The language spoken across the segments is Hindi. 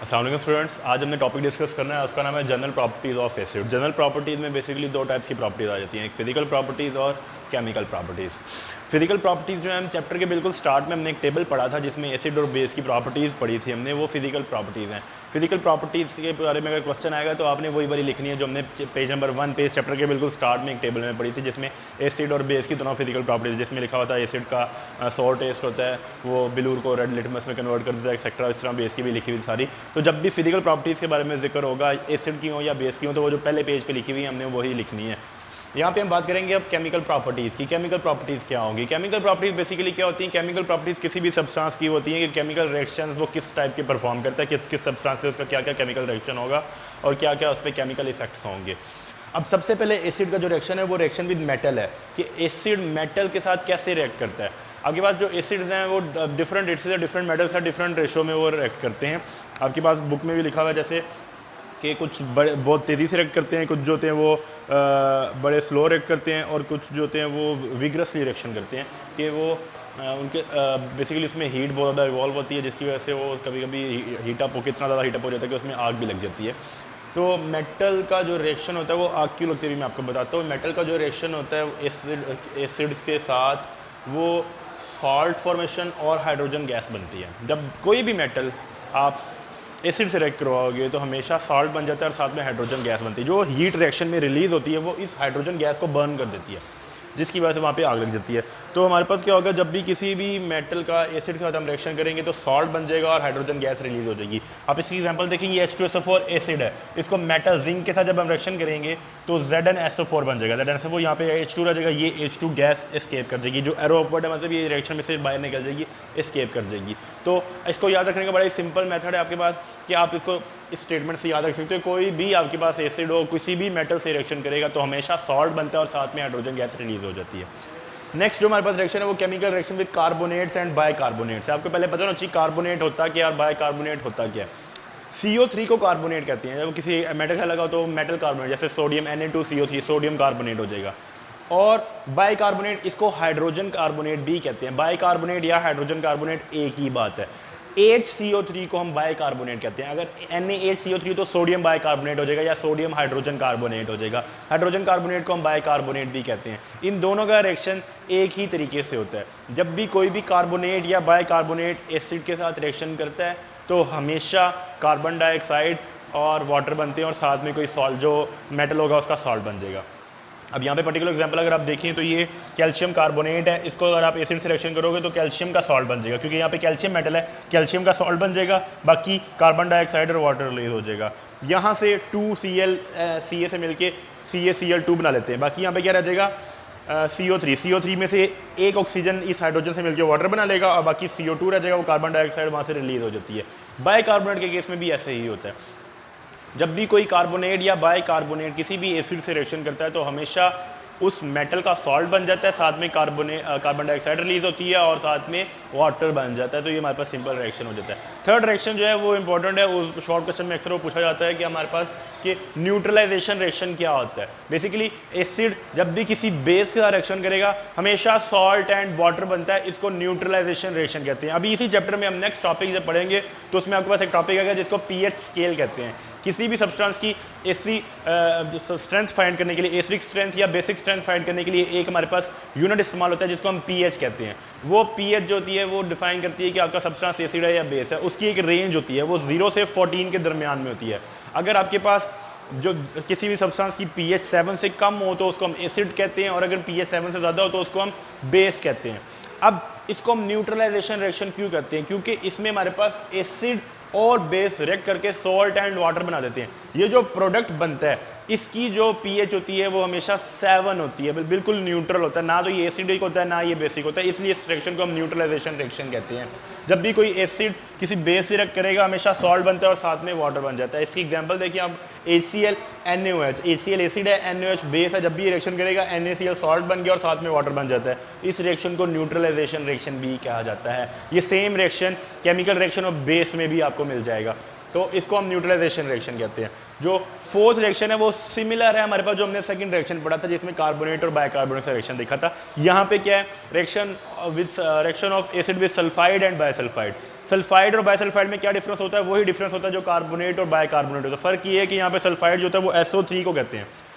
अस्सलाम वालेकुम स्टूडेंट्स, आज हमने टॉपिक डिस्कस करना है, उसका नाम है general properties of acid. General properties में बेसिकली दो टाइप्स की प्रॉपर्टीज़ आ जाती हैं, एक फिजिकल प्रॉपर्टीज़ और केमिकल प्रॉपर्टीज़। फिजिकल प्रॉपर्टीज़ जो है हम चैप्टर के बिल्कुल स्टार्ट में हमने एक टेबल पढ़ा था जिसमें एसिड और बेस की प्रॉपर्टीज़ पढ़ी थी हमने, वो फिजिकल प्रॉपर्टीज़ हैं। फिजिकल प्रॉपर्टीज़ के बारे में अगर क्वेश्चन आएगा तो आपने वही वाली लिखनी है जो हमने पेज नंबर 1 पे चैप्टर के बिल्कुल स्टार्ट में एक टेबल में पढ़ी थी, जिसमें एसिड और बेस की दोनों फिजिकल प्रॉपर्टीज़, जिसमें लिखा होता है एसिड का सोर टेस्ट होता है, वो बिलूर को रेड लिटमस में कन्वर्ट कर देता है एक्सेट्रा। इस तरह बेस की भी लिखी हुई सारी। तो जब भी फिजिकल प्रॉपर्टीज़ के बारे में जिक्र होगा, एसिड की हो या बेस की हो, तो वो जो पहले पेज पे लिखी हुई है हमने वही लिखनी है। यहाँ पे हम बात करेंगे अब केमिकल प्रॉपर्टीज़ की। केमिकल प्रॉपर्टीज़ क्या होंगी? केमिकल प्रॉपर्टीज़ बेसिकली क्या होती हैं? केमिकल प्रॉपर्टीज़ किसी भी सब्सटेंस की होती हैं कि केमिकल रिएक्शंस वो किस टाइप के परफॉर्म करता है, किस किस सब्सटेंस से उसका क्या क्या केमिकल रिएक्शन होगा और क्या क्या उस पर केमिकल इफेक्ट्स होंगे। अब सबसे पहले एसिड का जो रिएक्शन है वो रिएक्शन विद मेटल है, कि एसिड मेटल के साथ कैसे रिएक्ट करता है। आपके पास जो एसिड्स हैं वो डिफरेंट एसिड डिफरेंट मेटल का डिफरेंट रेशो में वो रिएक्ट करते हैं। आपके पास बुक में भी लिखा हुआ है जैसे कि कुछ बड़े बहुत तेज़ी से रिएक्ट करते हैं, कुछ जो होते हैं वो बड़े स्लो रिएक्ट करते हैं, और कुछ जो होते हैं वो विग्रसली रिएक्शन करते हैं, कि वो उनके बेसिकली उसमें हीट बहुत ज़्यादा इवॉल्व होती है, जिसकी वजह से वो कभी कभी हीटअप हो, कितना ज़्यादा हीटअप हो जाता है कि उसमें आग भी लग जाती है। तो मेटल का जो रिएक्शन होता है वो आग क्यों लगती है मैं आपको बताता हूँ। मेटल का जो रिएक्शन होता है एसिड्स के साथ, वो सॉल्ट फॉर्मेशन और हाइड्रोजन गैस बनती है। जब कोई भी मेटल आप एसिड से रिएक्ट करवाओगे तो हमेशा सॉल्ट बन जाता है और साथ में हाइड्रोजन गैस बनती है। जो हीट रिएक्शन में रिलीज़ होती है वो इस हाइड्रोजन गैस को बर्न कर देती है, जिसकी वजह से वहाँ पे आग लग जाती है। तो हमारे पास क्या होगा, जब भी किसी भी मेटल का एसिड के साथ हम रिएक्शन करेंगे तो सॉल्ट बन जाएगा और हाइड्रोजन गैस रिलीज हो जाएगी। आप इसकी एग्जांपल देखेंगे, H2SO4 एसिड है, इसको मेटल जिंक के साथ जब हम रिएक्शन करेंगे तो ZnSO4 बन जाएगा। ZnSO4 यहाँ पे H2 रह जाएगा, ये H2 गैस एस्केप कर जाएगी, जो एरो अपवर्ड है मतलब ये रिएक्शन में से बाहर निकल जाएगी, एस्केप कर जाएगी। तो इसको याद रखने का बड़ा ही सिंपल मेथड है आपके पास, कि आप इसको इस स्टेटमेंट से याद रख सकते हो। कोई भी आपके पास एसिड हो किसी भी मेटल से रिएक्शन करेगा तो हमेशा सॉल्ट बनता है और साथ में हाइड्रोजन गैस रिलीज हो जाती है। नेक्स्ट जो हमारे पास रिएक्शन है वो chemical reaction with carbonates and bicarbonates है। आपको पहले पता होना चाहिए कार्बोनेट होता क्या और बाइकार्बोनेट होता क्या है। CO3 को कार्बोनेट कहते हैं, जब किसी मेटल का लगा तो मेटल कार्बोनेट, जैसे सोडियम Na2CO3 सोडियम कार्बोनेट हो जाएगा। और बाइकार्बोनेट इसको हाइड्रोजन कार्बोनेट भी कहते हैं। बाइकार्बोनेट या हाइड्रोजन कार्बोनेट एक ही बात है। HCO3 को हम बाइकार्बोनेट कहते हैं। अगर NaHCO3 तो सोडियम बाइकार्बोनेट हो जाएगा या सोडियम हाइड्रोजन कार्बोनेट हो जाएगा। हाइड्रोजन कार्बोनेट को हम बाइकार्बोनेट भी कहते हैं। इन दोनों का रिएक्शन एक ही तरीके से होता है। जब भी कोई भी कार्बोनेट या बाइकार्बोनेट एसिड के साथ रिएक्शन करता है तो हमेशा कार्बन डाइऑक्साइड और वाटर बनते हैं और साथ में कोई सॉल्ट, जो मेटल होगा उसका सॉल्ट बन जाएगा। अब यहाँ पे पर्टिकुलर एग्जांपल अगर आप देखें तो ये कैल्शियम कार्बोनेट है, इसको अगर आप एसिड से रिएक्शन करोगे तो कैल्शियम का सॉल्ट बन जाएगा, क्योंकि यहाँ पे कैल्शियम मेटल है, कैल्शियम का सॉल्ट बन जाएगा, बाकी कार्बन डाइऑक्साइड और वाटर रिलीज हो जाएगा। यहाँ से 2Cl Ca से मिलके CaCl2 बना लेते हैं, बाकी यहाँ पे क्या रह जाएगा CO3 में से एक ऑक्सीजन इस हाइड्रोजन से मिलकर वाटर बना लेगा और बाकी CO2 रह जाएगा, वो कार्बन डाइऑक्साइड वहाँ से रिलीज हो जाती है। बाइकार्बोनेट के केस में भी ऐसे ही होता है। जब भी कोई कार्बोनेट या बाइकार्बोनेट किसी भी एसिड से रिएक्शन करता है तो हमेशा उस मेटल का सॉल्ट बन जाता है, साथ में कार्बन डाइऑक्साइड रिलीज होती है और साथ में वाटर बन जाता है। तो ये हमारे पास सिंपल रिएक्शन हो जाता है। थर्ड रिएक्शन जो है वो इंपॉर्टेंट है, वो शॉर्ट क्वेश्चन में अक्सर वो पूछा जाता है कि हमारे पास कि न्यूट्रलाइजेशन रिएक्शन क्या होता है। बेसिकली एसिड जब भी किसी बेस के साथ रिएक्शन करेगा हमेशा सॉल्ट एंड वाटर बनता है, इसको न्यूट्रलाइजेशन रिएक्शन कहते हैं। अभी इसी चैप्टर में हम नेक्स्ट टॉपिक जब पढ़ेंगे तो उसमें आपके पास एक टॉपिक आएगा जिसको pH स्केल कहते हैं। किसी भी सब्सटेंस की एसी स्ट्रेंथ फाइंड करने के लिए, एसिडिक स्ट्रेंथ या बेसिक स्ट्रेंथ फाइंड करने के लिए एक हमारे पास यूनिट इस्तेमाल होता है जिसको हम pH कहते हैं। वो pH जो होती है वो डिफाइन करती है कि आपका सब्सटेंस एसिड है या बेस है। उसकी एक रेंज होती है, वो 0 से 14 के दरमियान में होती है। अगर आपके पास जो किसी भी सब्सटेंस की pH 7 से कम हो तो उसको हम एसिड कहते हैं, और अगर pH 7 से ज़्यादा हो तो उसको हम बेस कहते हैं। अब इसको हम न्यूट्रलाइजेशन रिएक्शन क्यों कहते हैं? क्योंकि इसमें हमारे पास एसिड और बेस रिएक्ट करके सॉल्ट एंड वाटर बना देते हैं। ये जो प्रोडक्ट बनता है इसकी जो pH होती है वो हमेशा 7 होती है, बिल्कुल न्यूट्रल होता है, ना तो ये एसिडिक होता है ना ये बेसिक होता है, इसलिए इस रिएक्शन को हम न्यूट्रलाइजेशन रिएक्शन कहते हैं। जब भी कोई एसिड किसी बेस से रिएक्ट करेगा हमेशा सॉल्ट बनता है और साथ में वाटर बन जाता है। इसकी एग्जांपल देखिए आप, HCl NaOH, HCl एसिड है, NaOH बेस है, जब भी रिएक्शन करेगा NaCl सॉल्ट बन गया और साथ में वाटर बन जाता है। इस रिएक्शन को न्यूट्रलाइजेशन रिएक्शन भी कहा जाता है। ये सेम रिएक्शन केमिकल रिएक्शन और बेस में भी आपको मिल जाएगा। तो इसको हम न्यूट्रलाइजेशन रिएक्शन कहते हैं। जो फोर्थ रिएक्शन है वो सिमिलर है हमारे पास जो हमने सेकंड रिएक्शन पढ़ा था जिसमें कार्बोनेट और बाइकार्बोनेट का रिएक्शन देखा था। यहाँ पे क्या है, reaction of acid with sulphide and bisulphide. Sulphide और बायसल्फाइड में क्या डिफरेंस होता है, वही डिफरेंस होता है जो कार्बोनेट और बाइकार्बोनेट होता है। फर्क ये है कि यहाँ पे सल्फाइड जो होता है वो SO3 को कहते हैं,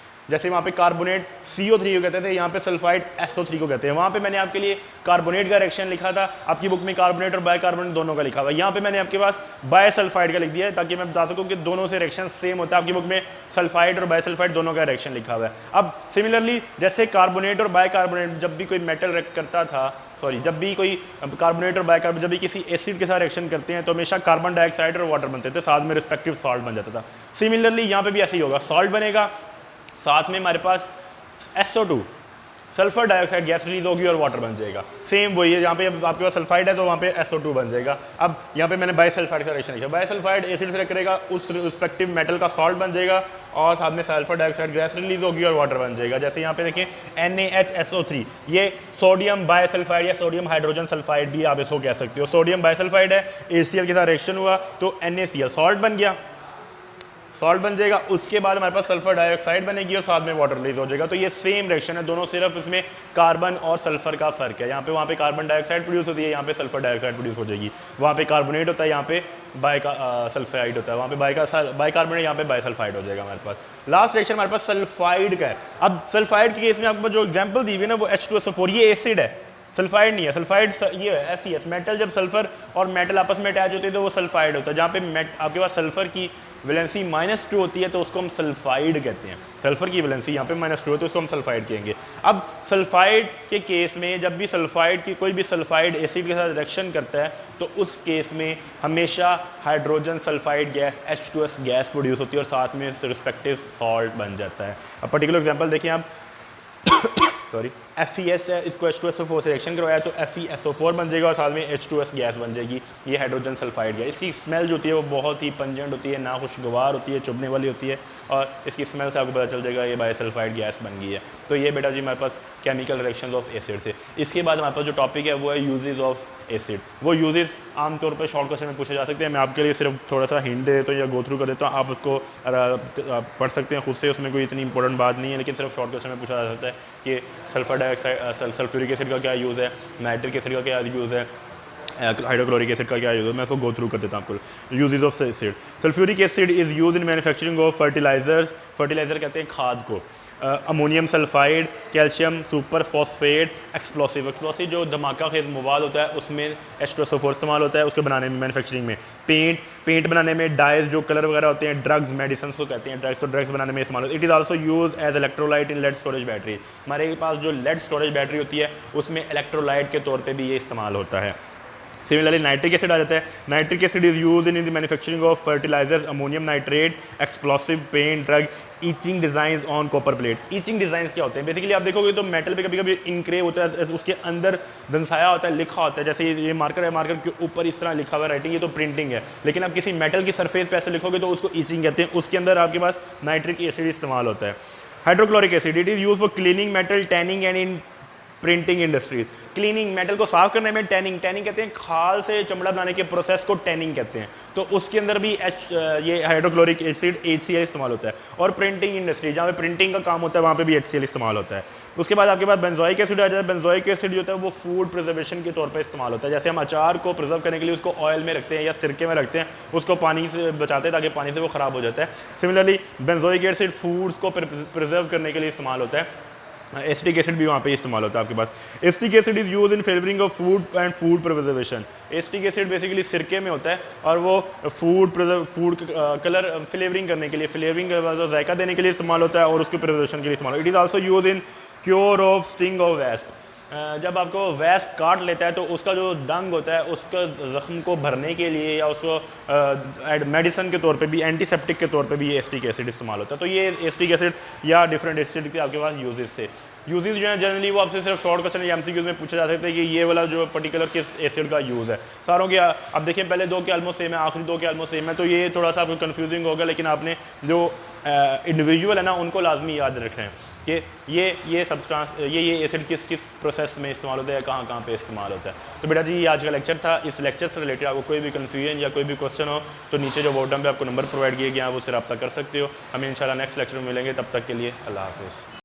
जैसे वहाँ पे कार्बोनेट CO3 को कहते थे, यहाँ पे सल्फाइड SO3 को कहते हैं। वहाँ पे मैंने आपके लिए कार्बोनेट का रिएक्शन लिखा था, आपकी बुक में कार्बोनेट और बाइकार्बोनेट दोनों का लिखा हुआ है। यहाँ पे मैंने आपके पास बायसल्फाइड का लिख दिया है ताकि मैं बता सकूँ कि दोनों से रिएक्शन सेम होता है। आपकी बुक में सल्फाइड और बायसल्फाइड दोनों का रिएक्शन लिखा हुआ है। अब सिमिलरली जैसे कार्बोनेट और बाइकार्बोनेट जब भी कोई मेटल रिएक्ट करता था, जब भी कोई कार्बोनेट और बाइकार्बोनेट जब भी किसी एसिड के साथ रिएक्शन करते हैं तो हमेशा कार्बन डाइऑक्साइड और वाटर बनते थे, साथ में रिस्पेक्टिव सॉल्ट बन जाता था। सिमिलरली यहाँ पे भी ऐसे ही होगा, सॉल्ट बनेगा, साथ में हमारे पास SO2 sulphur dioxide gas release होगी और वाटर बन जाएगा। सेम वही है, यहाँ पे आपके पास सल्फाइड है तो वहाँ पे SO2 बन जाएगा। अब यहाँ पे मैंने बायसल्फाइड का रिएक्शन लिखा, बायसल्फाइड एसिड से करेगा, उस रिस्पेक्टिव मेटल का सॉल्ट बन जाएगा और साथ में सल्फर डाइऑक्साइड गैस रिलीज होगी और वाटर बन जाएगा। जैसे यहाँ पे देखें NaHSO3, ये सोडियम बायसल्फाइड या सोडियम हाइड्रोजन सल्फाइड भी आप इसको कह सकते हो। सोडियम बायसल्फाइड है, HCl के साथ रिएक्शन हुआ तो NaCl सॉल्ट बन गया, सॉल्ट बन जाएगा। उसके बाद हमारे पास सल्फर डाइऑक्साइड बनेगी और साथ में वाटर रिलीज हो जाएगा। तो ये सेम रिएक्शन है, दोनों सिर्फ इसमें कार्बन और सल्फर का फर्क है। यहाँ पे वहाँ पे कार्बन डाइऑक्साइड प्रोड्यूस होती है, यहाँ पे सल्फर डाइऑक्साइड प्रोड्यूस हो जाएगी। वहाँ पे कार्बोनेट होता है, यहाँ पे सल्फाइड होता है, वहाँ पे बाइकार्बोनेट, यहाँ पे बायसल्फाइड हो जाएगा हमारे पास। लास्ट रिएक्शन हमारे पास सल्फाइड का है। अब सल्फाइड के केस में आपको जो एग्जाम्पल दी हुई है ना वो H2SO4, ये एसिड है, सल्फाइड नहीं है। सल्फाइड ये है FeS, मेटल जब सल्फर और मेटल आपस में अटैच होते हैं तो वो सल्फाइड होता है। जहाँ पे आपके पास सल्फर की वैलेंसी -2 होती है तो उसको हम सल्फाइड कहते हैं। सल्फर की वैलेंसी यहाँ पे -2 है तो उसको हम सल्फाइड कहेंगे। अब सल्फाइड के केस में जब भी सल्फाइड की कोई भी सल्फाइड एसिड के साथ रिएक्शन करता है तो उस केस में हमेशा hydrogen sulphide gas H2S gas produce होती है और साथ में रिस्पेक्टिव सॉल्ट बन जाता है। अब पर्टिकुलर एग्जाम्पल देखिए आप सॉरी FeS है, इसको H2SO4 से रिएक्शन करवाया तो FeSO4 बन जाएगा और साथ में H2S गैस बन जाएगी, ये हाइड्रोजन सल्फाइड गैस। इसकी स्मेल जो होती है वो बहुत ही पंजेंट होती है, ना खुशगवार होती है, चुभने वाली होती है और इसकी स्मेल से आपको पता चल जाएगा ये बायसल्फाइड गैस बन गई है। तो ये बेटा जी हमारे पास केमिकल रिएक्शंस ऑफ एसिड से। इसके बाद हमारे पास जो टॉपिक है वो है यूजेस ऑफ एसिड। वो यूजेस आमतौर पर शॉर्ट क्वेश्चन में पूछे जा सकते हैं। मैं आपके लिए सिर्फ थोड़ा सा हिंट दे देता हूँ या गो थ्रू कर देता हूँ, आप उसको पढ़ सकते हैं खुद से, उसमें कोई इतनी इंपॉर्टेंट बात नहीं है, लेकिन सिर्फ शॉर्ट क्वेश्चन में पूछा जा सकता है कि सल्फर डाइऑक्साइड सल्फ्यूरिक एसिड का क्या यूज़ है, नाइट्रिक एसिड का क्या यूज़ है, हाइड्रोक्लोरिक एसिड का क्या यूज़ है। मैं इसको गो थ्रू कर देता हूँ आपको। Uses of acid, sulphuric acid is use in manufacturing of fertilisers, fertiliser कहते हैं खाद को। Ammonium sulphide, calcium super phosphate, explosive जो धमाका खेज मवाद होता है उसमें H2SO4 इस्तेमाल होता है उसके बनाने में, मैन्युफैक्चरिंग में। पेंट बनाने में, डाइज जो कलर वगैरह होते हैं, ड्रग्स मेडिसिन को कहते हैं ड्रग्स, तो ड्रग्स बनाने में इस्तेमाल होता है। It is also use as electrolyte in lead storage battery. हमारे पास जो लेड स्टोरेज बैटरी होती है उसमें इलेक्ट्रोलाइट के तौर पर भी ये इस्तेमाल होता है। सिमिलरली नाइट्रिक एसिड आ जाता है। Nitric acid is use in the manufacturing of fertilisers, ammonium nitrate, explosive, paint, drug, etching design on copper plate. Etching design क्या होते हैं, बेसिकली आप देखोगे तो मेटल पे कभी कभी इनक्रेव होता है, उसके अंदर दंसाया होता है, लिखा होता है, जैसे ये मार्कर है, मार्कर के ऊपर इस तरह लिखा हुआ राइटिंग, ये तो प्रिंटिंग है। लेकिन आप किसी मेटल की सरफेस पे ऐसे लिखोगे तो उसको ईचिंग कहते हैं, उसके अंदर आपके पास नाइट्रिक एसिड इस्तेमाल होता है। Hydrochloric acid, it is use for cleaning metal, tanning and in printing industries. Cleaning, metal को साफ करने में टैनिंग कहते हैं, खाल से चमड़ा बनाने के प्रोसेस को टैनिंग कहते हैं, तो उसके अंदर भी ये हाइड्रोक्लोरिक एसिड HCl इस्तेमाल होता है। और प्रिंटिंग इंडस्ट्री जहाँ पे प्रिंटिंग का काम होता है वहाँ पे भी HCl इस्तेमाल होता है। उसके बाद आपके पास बेंजोइक एसिड आ जाता है। बेंजोइक एसिड जो होता है वो फूड प्रिजर्वेशन के तौर पर इस्तेमाल होता है। जैसे हम अचार को प्रिजर्व करने के लिए उसको ऑयल में रखते हैं या सिरके में रखते हैं, उसको पानी से बचाते हैं ताकि पानी से वो ख़राब हो जाता है। सिमिलरली बेंजोइक एसिड फूड्स को प्रिजर्व करने के लिए इस्तेमाल होता है। एसिटिक एसिड भी वहाँ पे इस्तेमाल होता है आपके पास। Acetic acid is use in favouring of food and food preservation. Acetic acid basically सिरके में होता है और वो फूड कलर फ्लेवरिंग करने के लिए, फ्लेवरिंग जायका देने के लिए इस्तेमाल होता है और उसके प्रिजर्वेशन के लिए इस्तेमाल। It is also use in cure of sting of waste. जब आपको वेस्ट काट लेता है तो उसका जो डंग होता है उसका ज़ख्म को भरने के लिए या उसको मेडिसिन के तौर पे भी, एंटीसेप्टिक के तौर पे भी ये एसिटिक एसिड इस्तेमाल होता है। तो ये एसिटिक एसिड या डिफरेंट एसिड के आपके पास यूजेस थे। यूजेस जो है जनरली वो आपसे सिर्फ शॉर्ट क्वेश्चन या MCQ में पूछा जा सकता है कि ये वाला जो पर्टिकुलर किस एसिड का यूज़ है। सारों के अब देखिए पहले दो के ऑलमोस्ट सेम है, आखिरी दो के ऑलमोस्ट सेम है, तो ये थोड़ा सा आपको कन्फ्यूजिंग होगा, लेकिन आपने जो इंडिविजुअल है ना उनको लाजमी याद रखें कि ये सब्सटेंस ये एसिड किस किस प्रोसेस में इस्तेमाल होता है, कहाँ कहाँ पे इस्तेमाल होता है। तो बेटा जी ये आज का लेक्चर था। इस लेक्चर से रिलेटेड आपको कोई भी कन्फ्यूजन या कोई भी क्वेश्चन हो तो नीचे जो बॉटम पे आपको नंबर प्रोवाइड किया गया आप उससे रब्ता कर सकते हो। हम इंशाल्लाह नेक्स्ट लेक्चर में मिलेंगे, तब तक के लिए अल्लाह हाफिज़।